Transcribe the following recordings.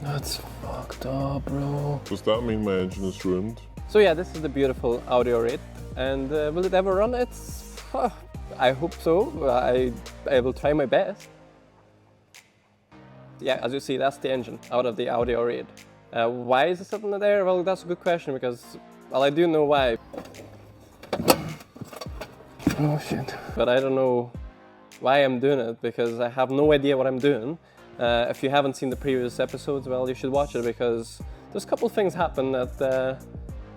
That's fucked up, bro. Does that mean my engine is ruined? So yeah, this is the beautiful Audi R8, and will it ever run? I hope so. I will try my best. Yeah, as you see, that's the engine out of the Audi R8. Why is it sitting there? Well, that's a good question because, well, I do know why. Oh shit. But I don't know why I'm doing it because I have no idea what I'm doing. If you haven't seen the previous episodes, well, you should watch it because there's a couple things happen that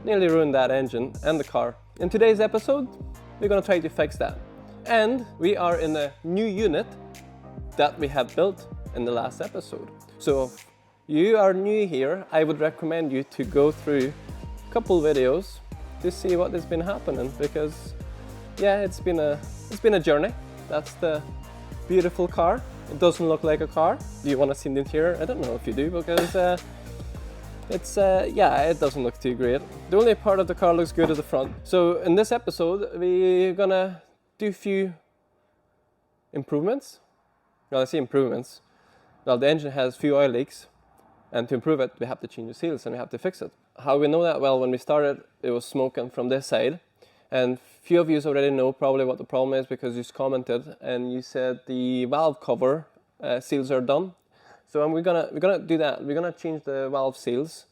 nearly ruined that engine and the car. In today's episode, we're gonna try to fix that. And we are in a new unit that we have built in the last episode. So if you are new here, I would recommend you to go through a couple videos to see what has been happening because yeah, it's been a journey. That's the beautiful car. It doesn't look like a car. Do you want to see the interior? I don't know if you do because yeah, it doesn't look too great. The only part of the car looks good at the front. So in this episode, we're gonna do a few improvements. Well, I say improvements. Well, the engine has few oil leaks, and to improve it, we have to change the seals and we have to fix it. How we know that? Well, when we started, it was smoking from this side, and few of you already know probably what the problem is because you commented and you said the valve cover seals are done. So we're gonna do that. We're gonna change the valve seals.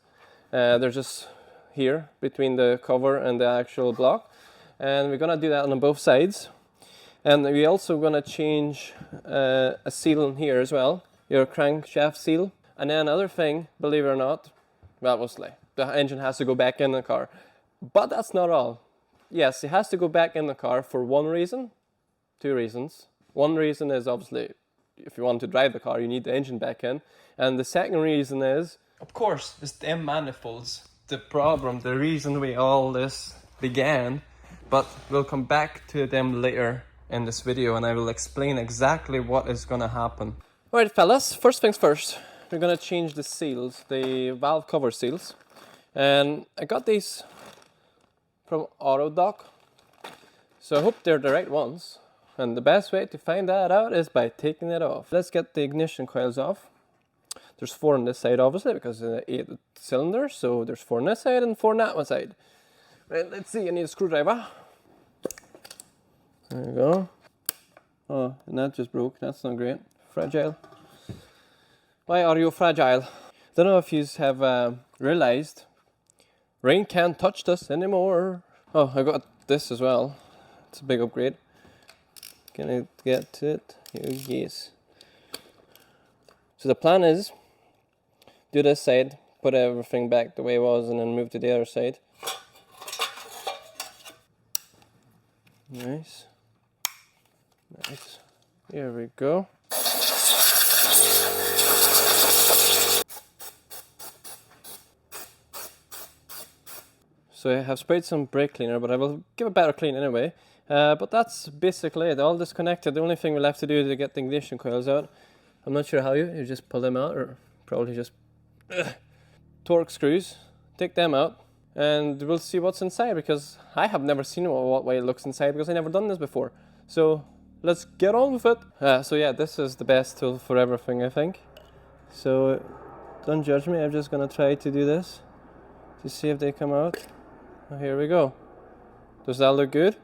They're just here between the cover and the actual block, and we're gonna do that on both sides. And we're also gonna change a seal in here as well, your crankshaft seal. And then another thing, believe it or not, well, obviously the engine has to go back in the car, but that's not all. Yes, it has to go back in the car for one reason, two reasons. One reason is obviously if you want to drive the car, you need the engine back in. And the second reason is, of course, it's the manifolds. The problem, the reason we all this began, but we'll come back to them later in this video and I will explain exactly what is gonna happen. Alright fellas, first things first, we're gonna change the seals, the valve cover seals. And I got these from AutoDoc, so I hope they're the right ones. And the best way to find that out is by taking it off. Let's get the ignition coils off. There's 4 on this side obviously because it's 8 cylinders, so there's 4 on this side and 4 on that one side. Right, let's see, I need a screwdriver. There we go. Oh, and that just broke, that's not great. Fragile. Why are you fragile? Don't know if you have realized rain can't touch us anymore. Oh, I got this as well. It's a big upgrade. Can I get to it? Yes. So the plan is do this side, put everything back the way it was, and then move to the other side. Nice. Nice. Here we go. So I have sprayed some brake cleaner, but I will give a better clean anyway. But that's basically it, all disconnected. The only thing we'll have to do is to get the ignition coils out. I'm not sure how you just pull them out, or probably just torque screws, take them out, and we'll see what's inside, because I have never seen what way it looks inside, because I've never done this before. So let's get on with it. So yeah, this is the best tool for everything, I think. So don't judge me, I'm just gonna try to do this to see if they come out. Oh, here we go. Does that look good?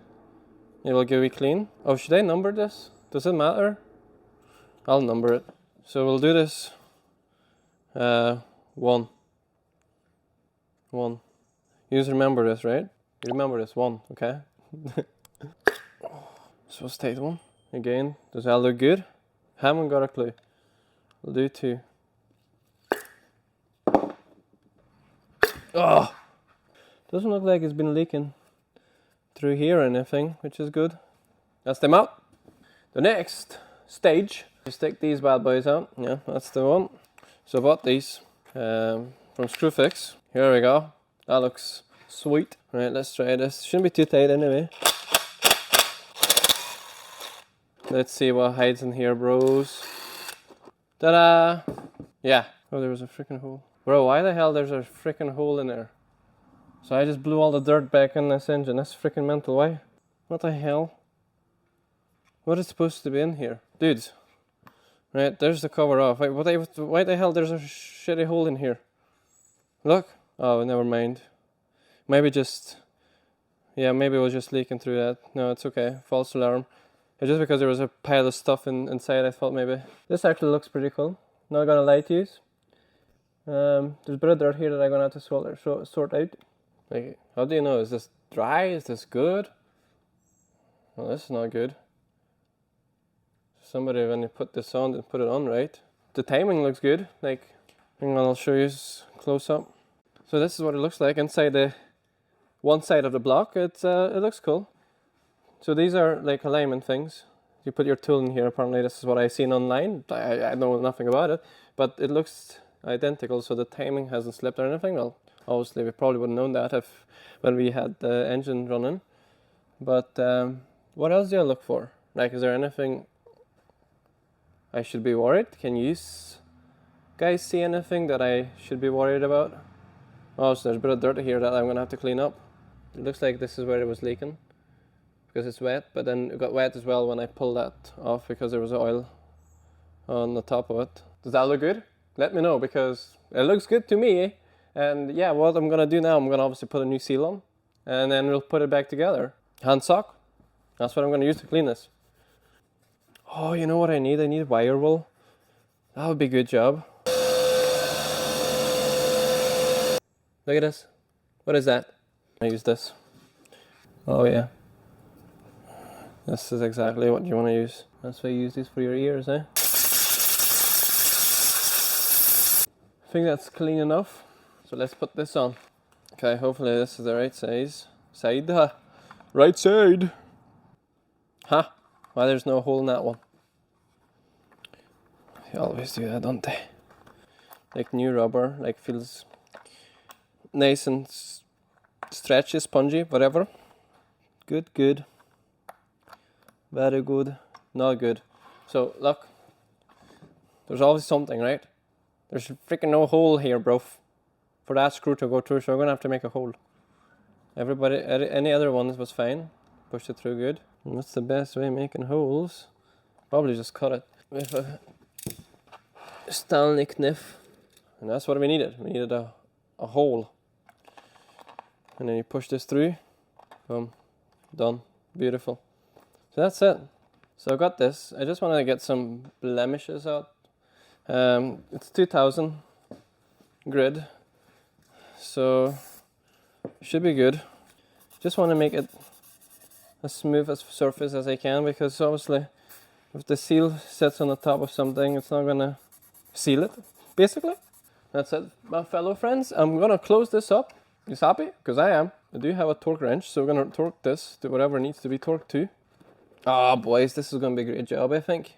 It will give it clean. Oh, should I number this? Does it matter? I'll number it. So we'll do this. 1. You just remember this, right? You remember this 1, okay? So let's take 1. Again, does that look good? Haven't got a clue. We'll do 2. Oh! Doesn't look like it's been leaking through here or anything, which is good. That's them out. The next stage is take these bad boys out. Yeah, that's the one. So I bought these from Screwfix. Here we go. That looks sweet. Right, let's try this. Shouldn't be too tight anyway. Let's see what hides in here, bros. Ta-da! Yeah. Oh, there was a freaking hole. Bro, why the hell there's a freaking hole in there? So I just blew all the dirt back in this engine. That's freaking mental. Why? What the hell? What is supposed to be in here? Dudes, Right, there's the cover off. Wait, why the hell there's a shitty hole in here? Look. Oh, never mind. Maybe just... Yeah, maybe it was just leaking through that. No, it's okay. False alarm. It's just because there was a pile of stuff inside, I thought maybe. This actually looks pretty cool. Not gonna lie to you. There's a bit of dirt here that I'm gonna have to sort out. Like, how do you know? Is this dry? Is this good? Well, this is not good. Somebody, when they put this on, didn't put it on right. The timing looks good. Like, hang on, I'll show you close up. So this is what it looks like inside the one side of the block. It looks cool. So these are like alignment things. You put your tool in here. Apparently, this is what I've seen online. I know nothing about it, but it looks identical. So the timing hasn't slipped or anything. Well, obviously we probably wouldn't known that when we had the engine running. But what else do I look for? Like, is there anything I should be worried? Can you guys see anything that I should be worried about? Oh, so there's a bit of dirt here that I'm gonna have to clean up. It looks like this is where it was leaking because it's wet, but then it got wet as well when I pulled that off because there was oil on the top of it. Does that look good? Let me know, because it looks good to me. And yeah, what I'm gonna do now, I'm gonna obviously put a new seal on and then we'll put it back together. Hand sock, that's what I'm gonna use to clean this. Oh, you know what I need? I need wire wool. That would be a good job. Look at this. What is that? I use this. Oh yeah. This is exactly what you want to use. That's why you use these for your ears, eh? I think that's clean enough. So let's put this on. Okay, hopefully this is the right size. Right side. Huh? Why there's no hole in that one? They always do that, don't they? Like new rubber, like feels nice and stretchy, spongy, whatever. Good, good. Very good. Not good. So look, there's always something, right? There's freaking no hole here, bro, for that screw to go through, so we're gonna have to make a hole. Any other ones was fine. Pushed it through good. And what's the best way of making holes? Probably just cut it with a Stanley knife. And that's what we needed. We needed a hole. And then you push this through. Boom. Done. Beautiful. So that's it. So I got this. I just want to get some blemishes out. It's 2000 grid. So it should be good. Just want to make it as smooth as surface as I can, because obviously if the seal sits on the top of something, it's not gonna seal it, basically. That's it, my fellow friends. I'm gonna close this up. You happy? Because I am. I do have a torque wrench, so we're gonna torque this to whatever needs to be torqued to. Ah, boys, this is gonna be a great job, I think.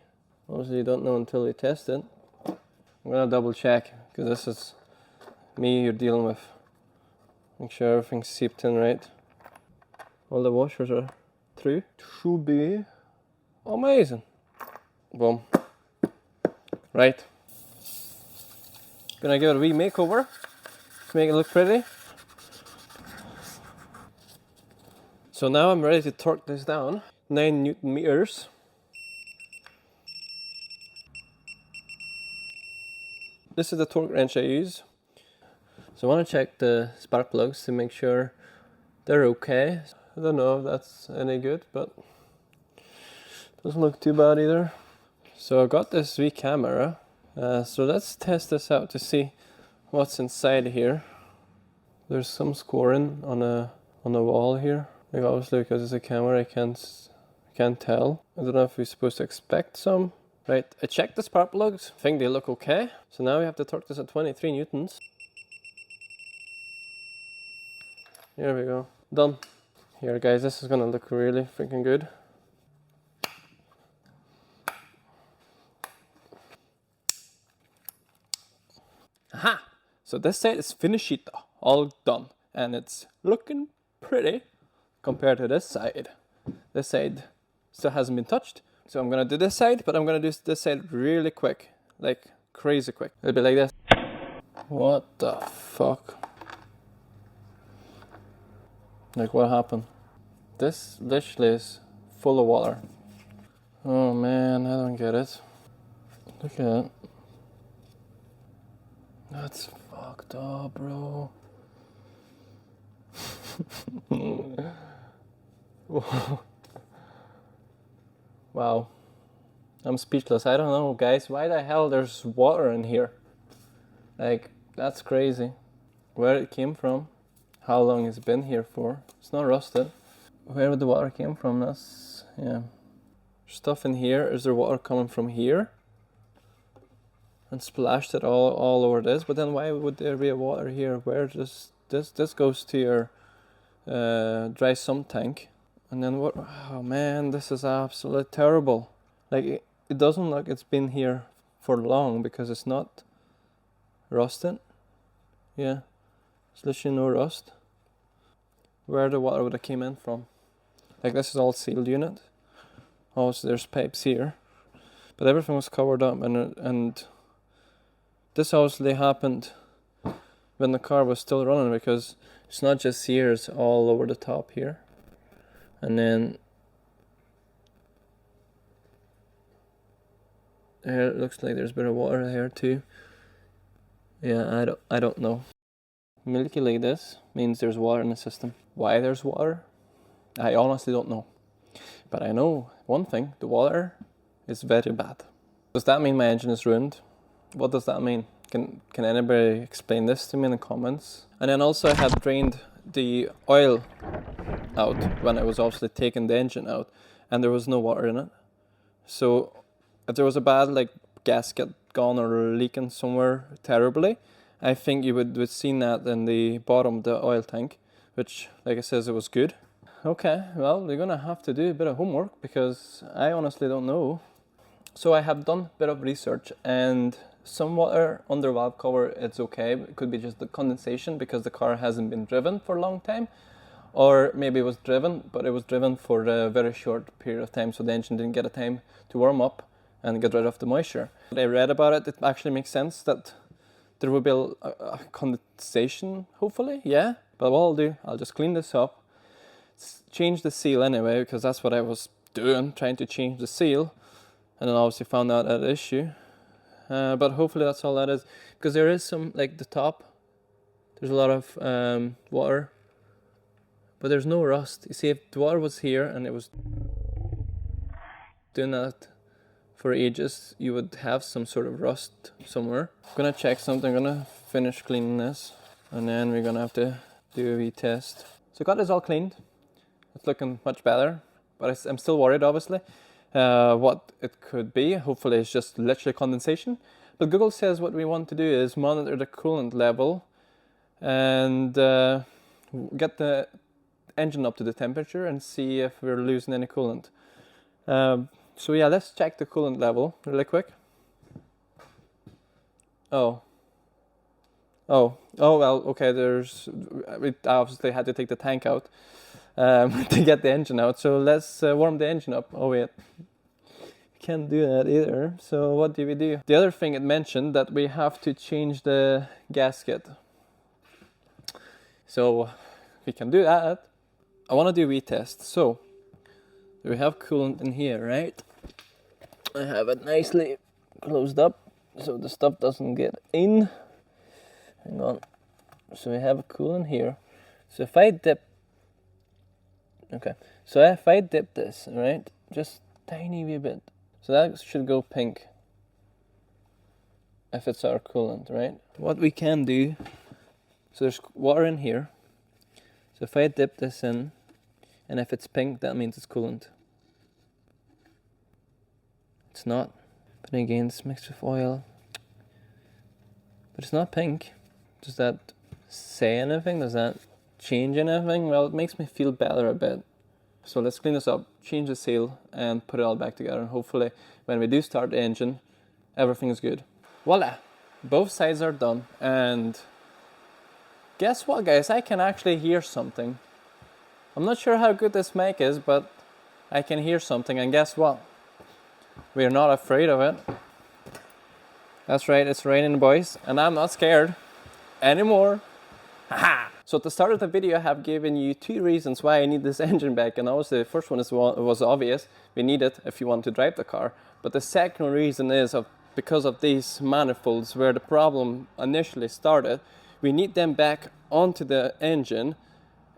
Obviously you don't know until you test it. I'm gonna double check, because this is me you're dealing with. Make sure everything's seeped in right. All the washers are through. Should be amazing. Boom. Right. Gonna give it a wee makeover to make it look pretty. So now I'm ready to torque this down. 9 Newton meters. This is the torque wrench I use. So I want to check the spark plugs to make sure they're okay. I don't know if that's any good, but doesn't look too bad either. So I got this wee camera. So let's test this out to see what's inside here. There's some scoring on a wall here. Like obviously because it's a camera, I can't tell. I don't know if we're supposed to expect some. Right, I checked the spark plugs. I think they look okay. So now we have to torque this at 23 newtons. Here we go. Done. Here guys, this is gonna look really freaking good. Aha! So this side is finished, all done. And it's looking pretty compared to this side. This side still hasn't been touched. So I'm gonna do this side, but I'm gonna do this side really quick. Like crazy quick. It'll be like this. What the fuck? Like what happened? This literally is full of water. Oh man, I don't get it. Look at that. That's fucked up, bro. Wow. I'm speechless. I don't know, guys. Why the hell there's water in here? Like, that's crazy. Where it came from, how long it's been here for. It's not rusted. Where the water came from, that's, yeah. Stuff in here. Is there water coming from here? And splashed it all over this. But then why would there be water here? Where does this goes to your dry sump tank? And then what? Oh man, this is absolutely terrible. Like, it doesn't look it's been here for long because it's not rusted. Yeah, there's literally no rust. Where the water would have came in from? Like, this is all sealed unit. Also, there's pipes here, but everything was covered up, and this obviously happened when the car was still running, because it's not just here; it's all over the top here, and then there it looks like there's a bit of water here too. Yeah, I don't know. Milky like this means there's water in the system. Why there's water, I honestly don't know. But I know one thing, the water is very bad. Does that mean my engine is ruined? What does that mean? Can anybody explain this to me in the comments? And then also I had drained the oil out when I was obviously taking the engine out, and there was no water in it. So if there was a bad like gasket gone or leaking somewhere terribly, I think you would seen that in the bottom of the oil tank, which, like I says, it was good. Okay, well, we're gonna have to do a bit of homework because I honestly don't know. So I have done a bit of research, and some water under valve cover, it's okay. It could be just the condensation because the car hasn't been driven for a long time, or maybe it was driven, but it was driven for a very short period of time, so the engine didn't get a time to warm up and get rid of the moisture. I read about it. It actually makes sense that there will be a condensation, hopefully, yeah. But what I'll do, I'll just clean this up, change the seal anyway, because that's what I was doing, trying to change the seal, and then obviously found out that issue. But hopefully that's all that is, because there is some, like the top, there's a lot of water, but there's no rust. You see, if the water was here and it was doing that for ages, you would have some sort of rust somewhere. I'm gonna check something. I'm gonna finish cleaning this, and then we're gonna have to do a wee test. So got this all cleaned. It's looking much better, but I'm still worried, obviously, what it could be. Hopefully it's just literally condensation. But Google says what we want to do is monitor the coolant level and get the engine up to the temperature and see if we're losing any coolant. So yeah, let's check the coolant level really quick. Oh well, okay, we obviously had to take the tank out to get the engine out, so let's warm the engine up. Oh wait, we can't do that either, so what do we do? The other thing it mentioned that we have to change the gasket, so we can do that. I want to do a retest. So we have coolant in here, right? I have it nicely closed up so the stuff doesn't get in. Hang on. So we have a coolant here. So if I dip, okay. So if I dip this, right, just tiny wee bit. So that should go pink. If it's our coolant, right? What we can do. So there's water in here. So if I dip this in, and if it's pink, that means it's coolant. It's not. But again, it's mixed with oil. But it's not pink. Does that say anything? Does that change anything? Well, it makes me feel better a bit. So let's clean this up, change the seal, and put it all back together. And hopefully, when we do start the engine, everything is good. Voila! Both sides are done. And guess what, guys? I can actually hear something. I'm not sure how good this mic is, but I can hear something. And guess what? We're not afraid of it. That's right, it's raining, boys, and I'm not scared anymore. Haha! So at the start of the video, I have given you 2 reasons why I need this engine back, and obviously the first one was obvious. We need it if you want to drive the car. But the second reason is of because of these manifolds where the problem initially started. We need them back onto the engine,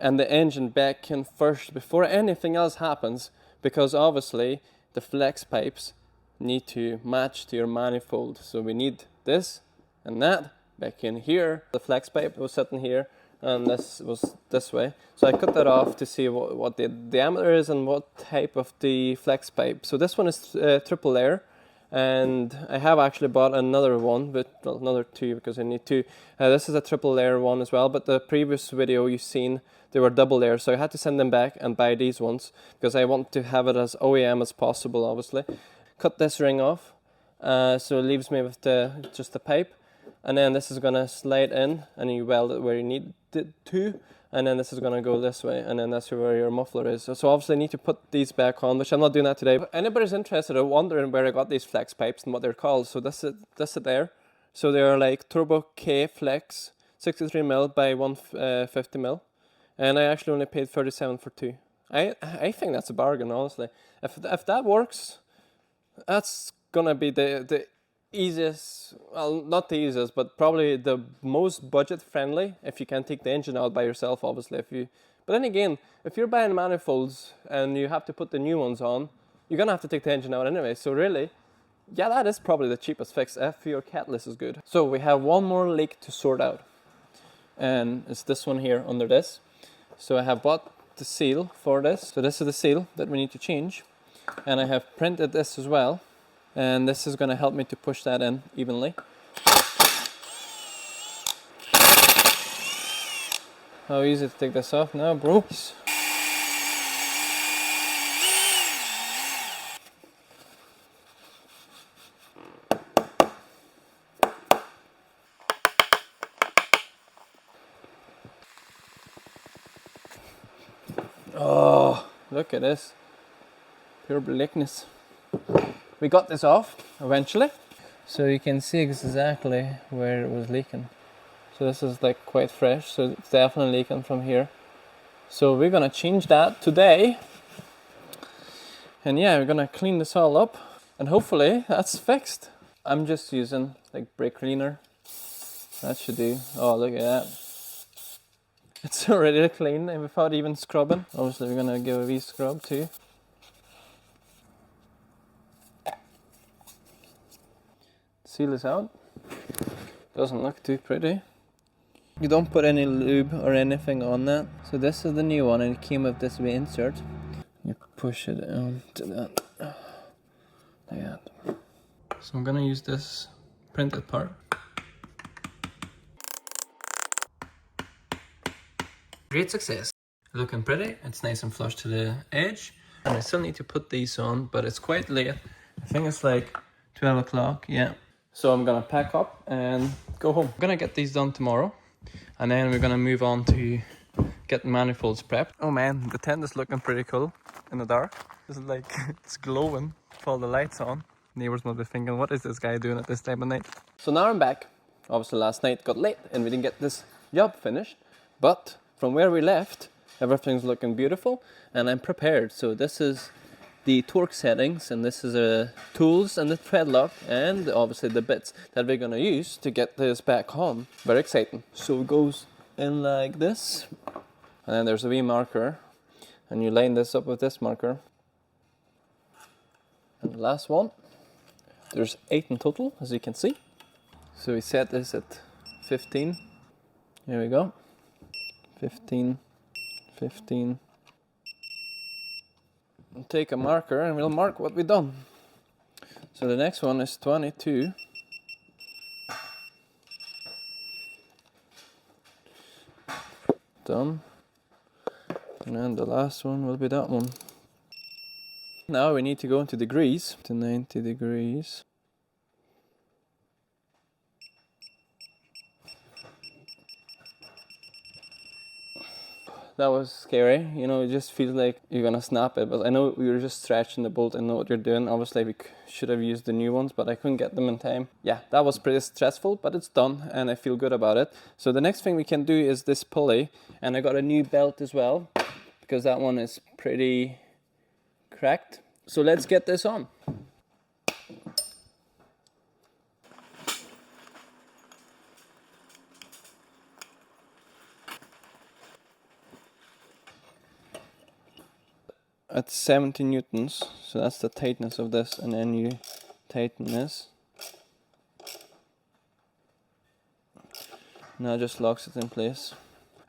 and the engine back in first before anything else happens, because obviously the flex pipes need to match to your manifold. So we need this and that back in here. The flex pipe was sitting here and this was this way. So I cut that off to see what the diameter is and what type of the flex pipe. So this one is triple layer, and I have actually bought another one, but well, another two because I need two. This is a triple layer one as well, but the previous video you've seen, they were double layer, so I had to send them back and buy these ones because I want to have it as OEM as possible, obviously. Cut this ring off, so it leaves me with just the pipe, and then this is gonna slide in and you weld it where you need it to, and then this is gonna go this way, and then that's where your muffler is. So obviously I need to put these back on, which I'm not doing that today. But anybody's interested or wondering where I got these flex pipes and what they're called, so this is there. So they're like Turbo K Flex 63mm by 150mm, and I actually only paid 37 for two. I think that's a bargain, honestly. If that works, that's gonna be the easiest, well, not the easiest, but probably the most budget friendly if you can take the engine out by yourself, obviously. But then again, if you're buying manifolds and you have to put the new ones on, you're gonna have to take the engine out anyway. So really, yeah, that is probably the cheapest fix if your catalyst is good. So we have one more leak to sort out, and it's this one here under this. So I have bought the seal for this. So this is the seal that we need to change, and I have printed this as well, and this is going to help me to push that in evenly. How easy to take this off now, bro. Oh, look at this. Pure blackness. We got this off eventually, so you can see exactly where it was leaking. So this is like quite fresh, so it's definitely leaking from here. So we're gonna change that today, and yeah, we're gonna clean this all up, and hopefully that's fixed. I'm just using like brake cleaner. That should do. Oh, look at that. It's already clean and without even scrubbing. Obviously we're gonna give a wee scrub too. Seal is out. Doesn't look too pretty. You don't put any lube or anything on that. So this is the new one, and it came with this wee insert. You push it onto that. Like that. So I'm gonna use this printed part. Great success. Looking pretty. It's nice and flush to the edge. And I still need to put these on, but it's quite late. I think it's like 12 o'clock, yeah. So I'm gonna pack up and go home. I'm gonna get these done tomorrow, and then we're gonna move on to get manifolds prepped. Oh man, the tent is looking pretty cool in the dark. It's like, it's glowing with all the lights on. Neighbors must be thinking, what is this guy doing at this time of night? So now I'm back. Obviously last night got late and we didn't get this job finished, but from where we left, everything's looking beautiful and I'm prepared. So this is the torque settings, and this is the tools and the thread lock, and obviously the bits that we're gonna use to get this back on. Very exciting. So it goes in like this, and then there's a wee marker, and you line this up with this marker. And the last one, there's 8 in total, as you can see. So we set this at 15. Here we go. 15, 15. Take a marker and we'll mark what we've done. So the next one is 22. Done. And then the last one will be that one. Now we need to go into degrees, to 90 degrees. That was scary, you know, it just feels like you're gonna snap it, but I know we were just stretching the bolt and know what you're doing. Obviously we should have used the new ones, but I couldn't get them in time. Yeah, that was pretty stressful, but it's done and I feel good about it. So the next thing we can do is this pulley, and I got a new belt as well, because that one is pretty cracked. So let's get this on. at 70 newtons, so that's the tightness of this, and then you tighten this. Now it just locks it in place.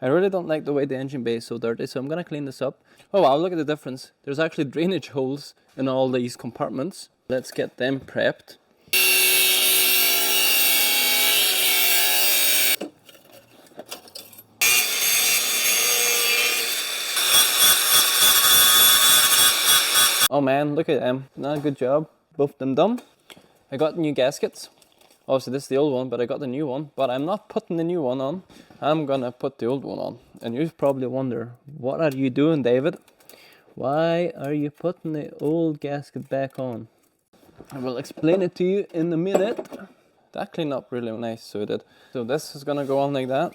I really don't like the way the engine bay is so dirty, so I'm gonna clean this up. Oh wow, look at the difference. There's actually drainage holes in all these compartments. Let's get them prepped. Oh man, look at them. Not a good job. Both of them done. I got new gaskets. Obviously this is the old one, but I got the new one. But I'm not putting the new one on. I'm gonna put the old one on. And you probably wonder, what are you doing, David? Why are you putting the old gasket back on? I will explain it to you in a minute. That cleaned up really nice, so it did. So this is gonna go on like that.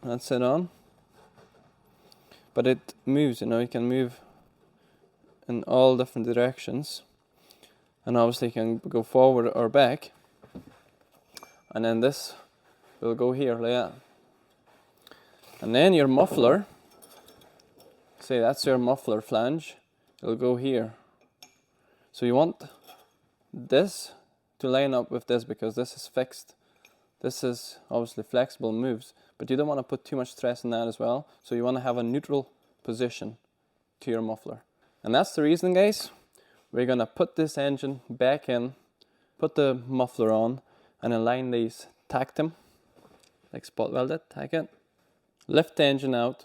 That's it on. But it moves, you know, you can move in all different directions. And obviously you can go forward or back. And then this will go here like that. And then your muffler, say that's your muffler flange, it'll go here. So you want this to line up with this because this is fixed. This is obviously flexible, moves, but you don't want to put too much stress on that as well. So you want to have a neutral position to your muffler. And that's the reason, guys. We're gonna put this engine back in, put the muffler on, and align these, tack them, like spot weld it, tack it, lift the engine out,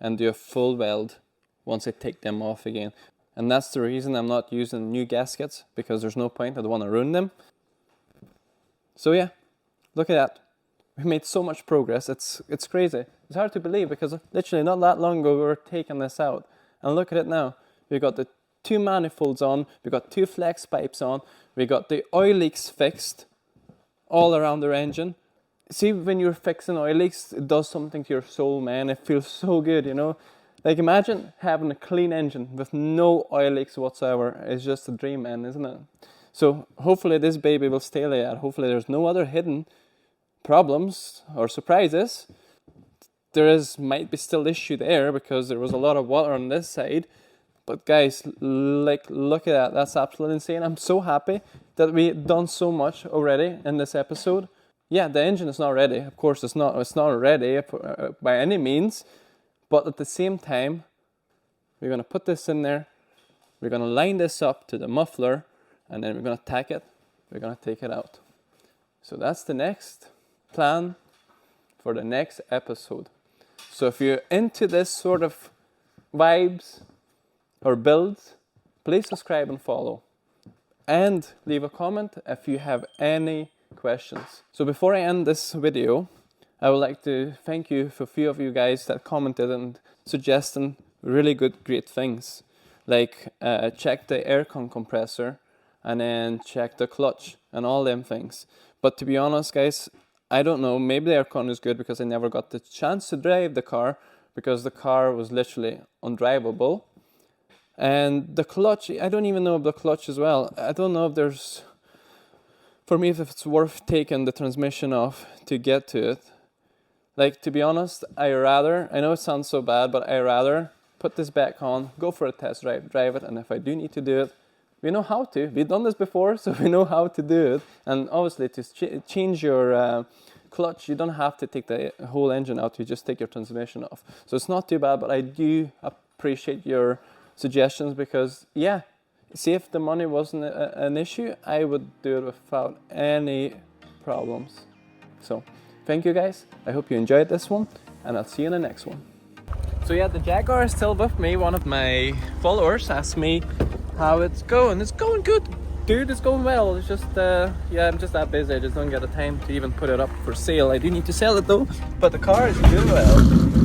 and do a full weld once I take them off again. And that's the reason I'm not using new gaskets, because there's no point, I don't want to ruin them. So yeah, look at that. We made so much progress, it's crazy. It's hard to believe because literally not that long ago we were taking this out. And look at it now. We've got the 2 manifolds on, we've got 2 flex pipes on, we got the oil leaks fixed all around the engine. See, when you're fixing oil leaks, it does something to your soul, man. It feels so good, you know. Like imagine having a clean engine with no oil leaks whatsoever. It's just a dream, man, isn't it? So hopefully this baby will stay like that. Hopefully there's no other hidden problems or surprises. There might be still issue there because there was a lot of water on this side. But guys, like, look at that. That's absolutely insane. I'm so happy that we've done so much already in this episode. Yeah, the engine is not ready. Of course, it's not ready by any means. But at the same time, we're going to put this in there. We're going to line this up to the muffler. And then we're going to tack it. We're going to take it out. So that's the next plan for the next episode. So if you're into this sort of vibes or builds, please subscribe and follow. And leave a comment if you have any questions. So before I end this video, I would like to thank you for a few of you guys that commented and suggesting really great things. Like check the aircon compressor and then check the clutch and all them things. But to be honest, guys, I don't know. Maybe the aircon is good because I never got the chance to drive the car because the car was literally undrivable. And the clutch, I don't even know of the clutch as well. I don't know if there's, for me, if it's worth taking the transmission off to get to it. Like, to be honest, I know it sounds so bad, but I rather put this back on, go for a test drive it, and if I do need to do it, we know how to. We've done this before, so we know how to do it. And obviously, to change your clutch, you don't have to take the whole engine out, you just take your transmission off. So it's not too bad, but I do appreciate your suggestions because, yeah, see, if the money wasn't an issue, I would do it without any problems. So, thank you guys. I hope you enjoyed this one, and I'll see you in the next one. So yeah, the Jaguar is still with me. One of my followers asked me how it's going. It's going good, dude. It's going well. It's just, yeah, I'm just that busy. I just don't get the time to even put it up for sale. I do need to sell it though, but the car is doing well.